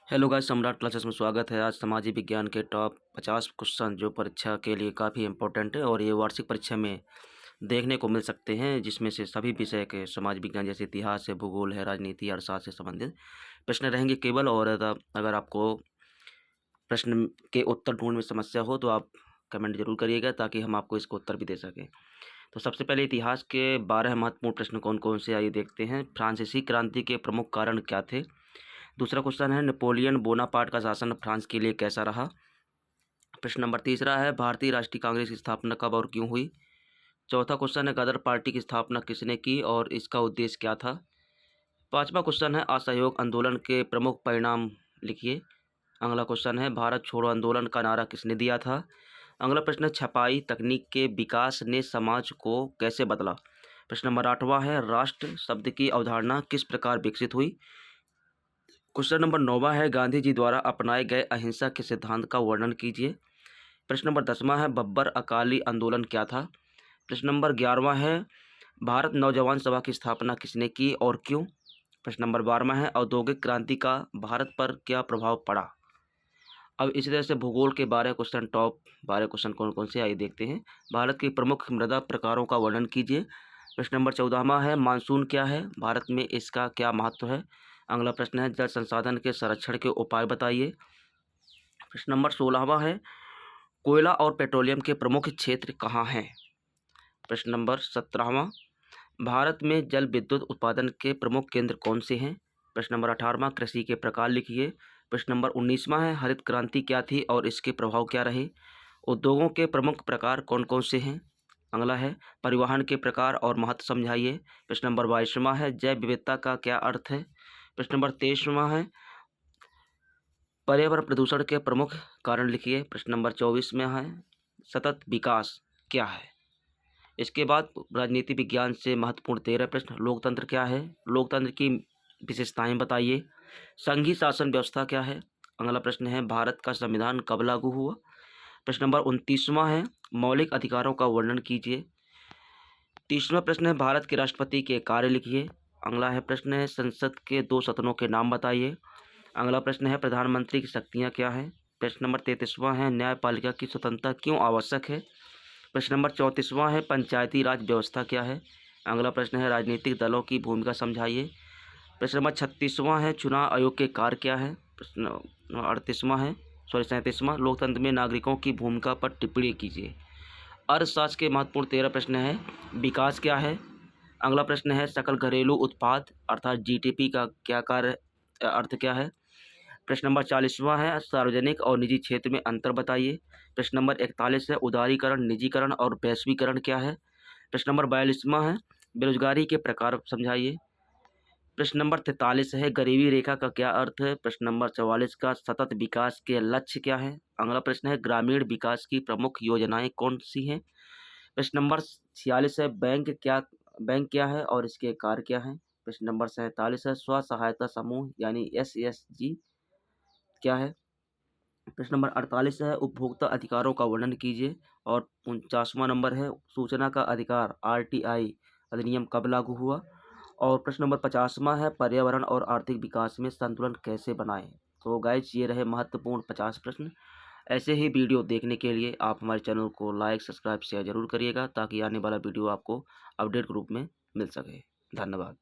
Hello guys, सम्राट classes में स्वागत है। आज सामाजिक विज्ञान के टॉप 50 क्वेश्चन जो परीक्षा के लिए काफ़ी इंपॉर्टेंट है और ये वार्षिक परीक्षा में देखने को मिल सकते हैं, जिसमें से सभी विषय के समाज विज्ञान जैसे इतिहास है, भूगोल है, राजनीति, अर्थशास्त्र से संबंधित प्रश्न रहेंगे केवल। और अगर आपको प्रश्न के उत्तर ढूंढने में समस्या हो तो आप कमेंट जरूर करिएगा, ताकि हम आपको इसको उत्तर भी दे सकें। तो सबसे पहले इतिहास के 12 महत्वपूर्ण प्रश्न कौन कौन से, आइए देखते हैं। फ्रांसीसी क्रांति के प्रमुख कारण क्या थे? दूसरा क्वेश्चन है, नेपोलियन बोनापार्ट का शासन फ्रांस के लिए कैसा रहा? प्रश्न नंबर तीसरा है, भारतीय राष्ट्रीय कांग्रेस की स्थापना कब और क्यों हुई? चौथा क्वेश्चन है, गदर पार्टी की स्थापना किसने की और इसका उद्देश्य क्या था? पांचवा क्वेश्चन है, असहयोग आंदोलन के प्रमुख परिणाम लिखिए। अगला क्वेश्चन है, भारत छोड़ो आंदोलन का नारा किसने दिया था? अगला प्रश्न है, छपाई तकनीक के विकास ने समाज को कैसे बदला? प्रश्न नंबर 8वां है, राष्ट्र शब्द की अवधारणा किस प्रकार विकसित हुई? क्वेश्चन नंबर 9वां है, गांधी जी द्वारा अपनाए गए अहिंसा के सिद्धांत का वर्णन कीजिए। प्रश्न नंबर 10वां है, बब्बर अकाली आंदोलन क्या था? प्रश्न नंबर 11वां है, भारत नौजवान सभा की स्थापना किसने की और क्यों? प्रश्न नंबर 12वां है, औद्योगिक क्रांति का भारत पर क्या प्रभाव पड़ा? अब इसी तरह से भूगोल के 12 क्वेश्चन, टॉप 12 क्वेश्चन कौन कौन से, आइए देखते हैं। भारत की प्रमुख मृदा प्रकारों का वर्णन कीजिए। प्रश्न नंबर 14वां है, मानसून क्या है? भारत में इसका क्या महत्व है? अगला प्रश्न है, जल संसाधन के संरक्षण के उपाय बताइए। प्रश्न नंबर 16वां है, कोयला और पेट्रोलियम के प्रमुख क्षेत्र कहाँ हैं? प्रश्न नंबर 17वां, भारत में जल विद्युत उत्पादन के प्रमुख केंद्र कौन से हैं? प्रश्न नंबर 18वां, कृषि के प्रकार लिखिए। प्रश्न नंबर 19वां है, हरित क्रांति क्या थी और इसके प्रभाव क्या रहे? उद्योगों के प्रमुख प्रकार कौन कौन से हैं? अगला है, परिवहन के प्रकार और महत्व समझाइए। प्रश्न नंबर 22वां है, जैव विविधता का क्या अर्थ है? प्रश्न नंबर 23वां है, पर्यावरण प्रदूषण के प्रमुख कारण लिखिए। प्रश्न नंबर 24 में है, सतत विकास क्या है? इसके बाद राजनीति विज्ञान से महत्वपूर्ण 13 प्रश्न, लोकतंत्र क्या है? लोकतंत्र की विशेषताएं बताइए। संघीय शासन व्यवस्था क्या है? अगला प्रश्न है, भारत का संविधान कब लागू हुआ? प्रश्न नंबर 29वां है, मौलिक अधिकारों का वर्णन कीजिए। 30वां प्रश्न है, भारत के राष्ट्रपति के कार्य लिखिए। अगला है प्रश्न है, संसद के 2 सदनों के नाम बताइए। अगला प्रश्न है, प्रधानमंत्री की शक्तियाँ क्या हैं? प्रश्न नंबर 33वां है, न्यायपालिका की स्वतंत्रता क्यों आवश्यक है? प्रश्न नंबर 34वां है, पंचायती राज व्यवस्था क्या है? अगला प्रश्न है, राजनीतिक दलों की भूमिका समझाइए। प्रश्न नंबर 36वां है, चुनाव आयोग के कार्य क्या है? प्रश्न 38वां है, 37वां, लोकतंत्र में नागरिकों की भूमिका पर टिप्पणी कीजिए। अर्थशास्त्र के महत्वपूर्ण 13 प्रश्न है, विकास क्या है? अगला प्रश्न है, सकल घरेलू उत्पाद अर्थात जीडीपी का क्या कार्य अर्थ क्या है? प्रश्न नंबर 40वां है, सार्वजनिक और निजी क्षेत्र में अंतर बताइए। प्रश्न नंबर 41 है, उदारीकरण, निजीकरण और वैश्वीकरण क्या है? प्रश्न नंबर 42वां है, बेरोजगारी के प्रकार समझाइए। प्रश्न नंबर 43 है, गरीबी रेखा का क्या अर्थ है? प्रश्न नंबर 44 का सतत विकास के लक्ष्य क्या है? अगला प्रश्न है, ग्रामीण विकास की प्रमुख योजनाएं कौन सी हैं? प्रश्न नंबर 46 है, बैंक क्या है और इसके कार्य क्या हैं? प्रश्न नंबर 47 है, स्व सहायता समूह यानी SSG क्या है? प्रश्न नंबर 48 है, उपभोक्ता अधिकारों का वर्णन कीजिए। और 49वां नंबर है, सूचना का अधिकार RTI अधिनियम कब लागू हुआ? और प्रश्न नंबर 50वां है, पर्यावरण और आर्थिक विकास में संतुलन कैसे बनाएं? तो गाइज, ये रहे महत्वपूर्ण 50 प्रश्न। ऐसे ही वीडियो देखने के लिए आप हमारे चैनल को लाइक, सब्सक्राइब, शेयर जरूर करिएगा, ताकि आने वाला वीडियो आपको अपडेट के रूप में मिल सके। धन्यवाद।